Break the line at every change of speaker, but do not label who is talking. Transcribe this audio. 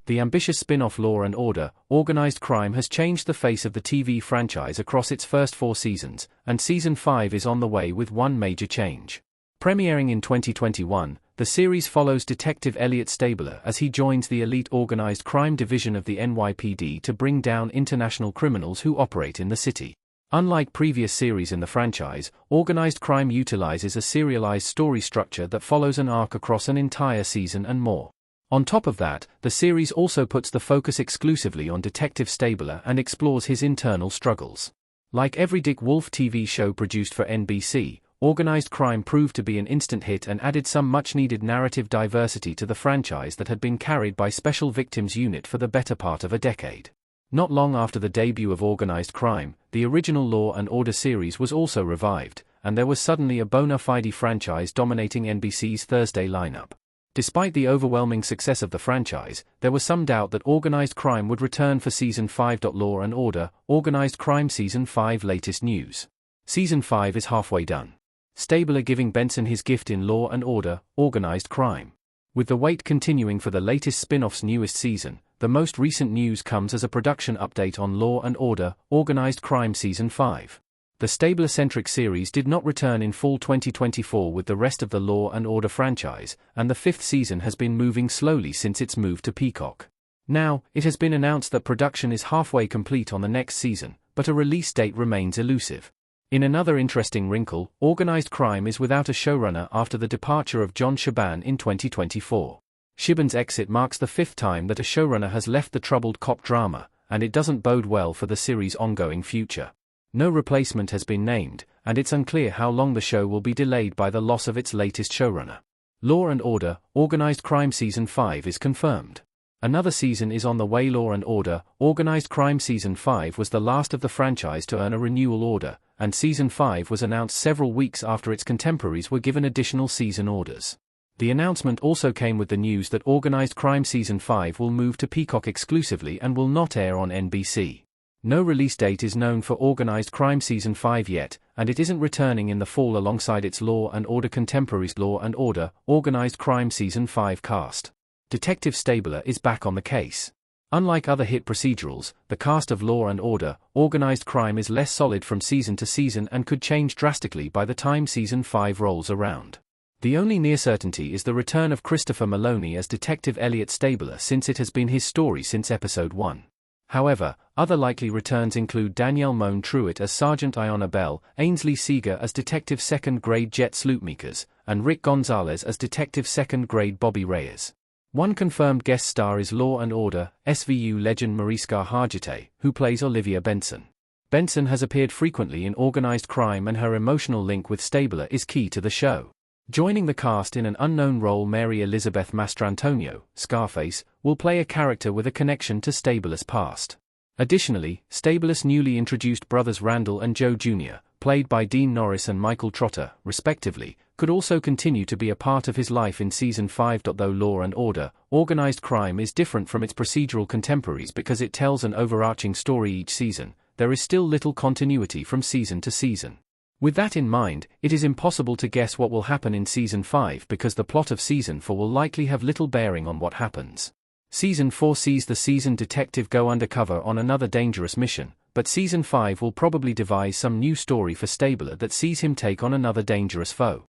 The ambitious spin-off Law and Order, Organized Crime has changed the face of the TV franchise across its first 4 seasons, and Season 5 is on the way with one major change. Premiering in 2021, the series follows Detective Elliot Stabler as he joins the elite organized crime division of the NYPD to bring down international criminals who operate in the city. Unlike previous series in the franchise, Organized Crime utilizes a serialized story structure that follows an arc across an entire season and more. On top of that, the series also puts the focus exclusively on Detective Stabler and explores his internal struggles. Like every Dick Wolf TV show produced for NBC, Organized Crime proved to be an instant hit and added some much-needed narrative diversity to the franchise that had been carried by Special Victims Unit for the better part of a decade. Not long after the debut of Organized Crime, the original Law and Order series was also revived, and there was suddenly a bona fide franchise dominating NBC's Thursday lineup. Despite the overwhelming success of the franchise, there was some doubt that Organized Crime would return for Season 5. Law and Order, Organized Crime Season 5 latest news. Season 5 is halfway done. Stabler giving Benson his gift in Law and Order, Organized Crime. With the wait continuing for the latest spin-off's newest season, the most recent news comes as a production update on Law and Order, Organized Crime Season 5. The Stabler-centric series did not return in fall 2024 with the rest of the Law and Order franchise, and the 5th season has been moving slowly since its move to Peacock. Now, it has been announced that production is halfway complete on the next season, but a release date remains elusive. In another interesting wrinkle, Organized Crime is without a showrunner after the departure of John Shiban in 2024. Shiban's exit marks the 5th time that a showrunner has left the troubled cop drama, and it doesn't bode well for the series' ongoing future. No replacement has been named, and it's unclear how long the show will be delayed by the loss of its latest showrunner. Law and Order, Organized Crime Season 5 is confirmed. Another season is on the way. Law and Order, Organized Crime Season 5 was the last of the franchise to earn a renewal order, and Season 5 was announced several weeks after its contemporaries were given additional season orders. The announcement also came with the news that Organized Crime Season 5 will move to Peacock exclusively and will not air on NBC. No release date is known for Organized Crime Season 5 yet, and it isn't returning in the fall alongside its Law and Order contemporaries. Law and Order, Organized Crime Season 5 cast. Detective Stabler is back on the case. Unlike other hit procedurals, the cast of Law and Order, Organized Crime is less solid from season to season and could change drastically by the time Season 5 rolls around. The only near certainty is the return of Christopher Maloney as Detective Elliot Stabler, since it has been his story since Episode 1. However, other likely returns include Danielle Moan Truitt as Sergeant Iona Bell, Ainsley Seeger as Detective Second Grade Jet Sloopmakers, and Rick Gonzalez as Detective Second Grade Bobby Reyes. One confirmed guest star is Law and Order, SVU legend Mariska Hargitay, who plays Olivia Benson. Benson has appeared frequently in Organized Crime, and her emotional link with Stabler is key to the show. Joining the cast in an unknown role, Mary Elizabeth Mastrantonio, Scarface, will play a character with a connection to Stabler's past. Additionally, Stabler's newly introduced brothers Randall and Joe Jr., played by Dean Norris and Michael Trotter, respectively, could also continue to be a part of his life in Season 5. Though Law and Order, Organized Crime is different from its procedural contemporaries because it tells an overarching story each season, there is still little continuity from season to season. With that in mind, it is impossible to guess what will happen in Season 5 because the plot of Season 4 will likely have little bearing on what happens. Season 4 sees the seasoned detective go undercover on another dangerous mission, but Season 5 will probably devise some new story for Stabler that sees him take on another dangerous foe.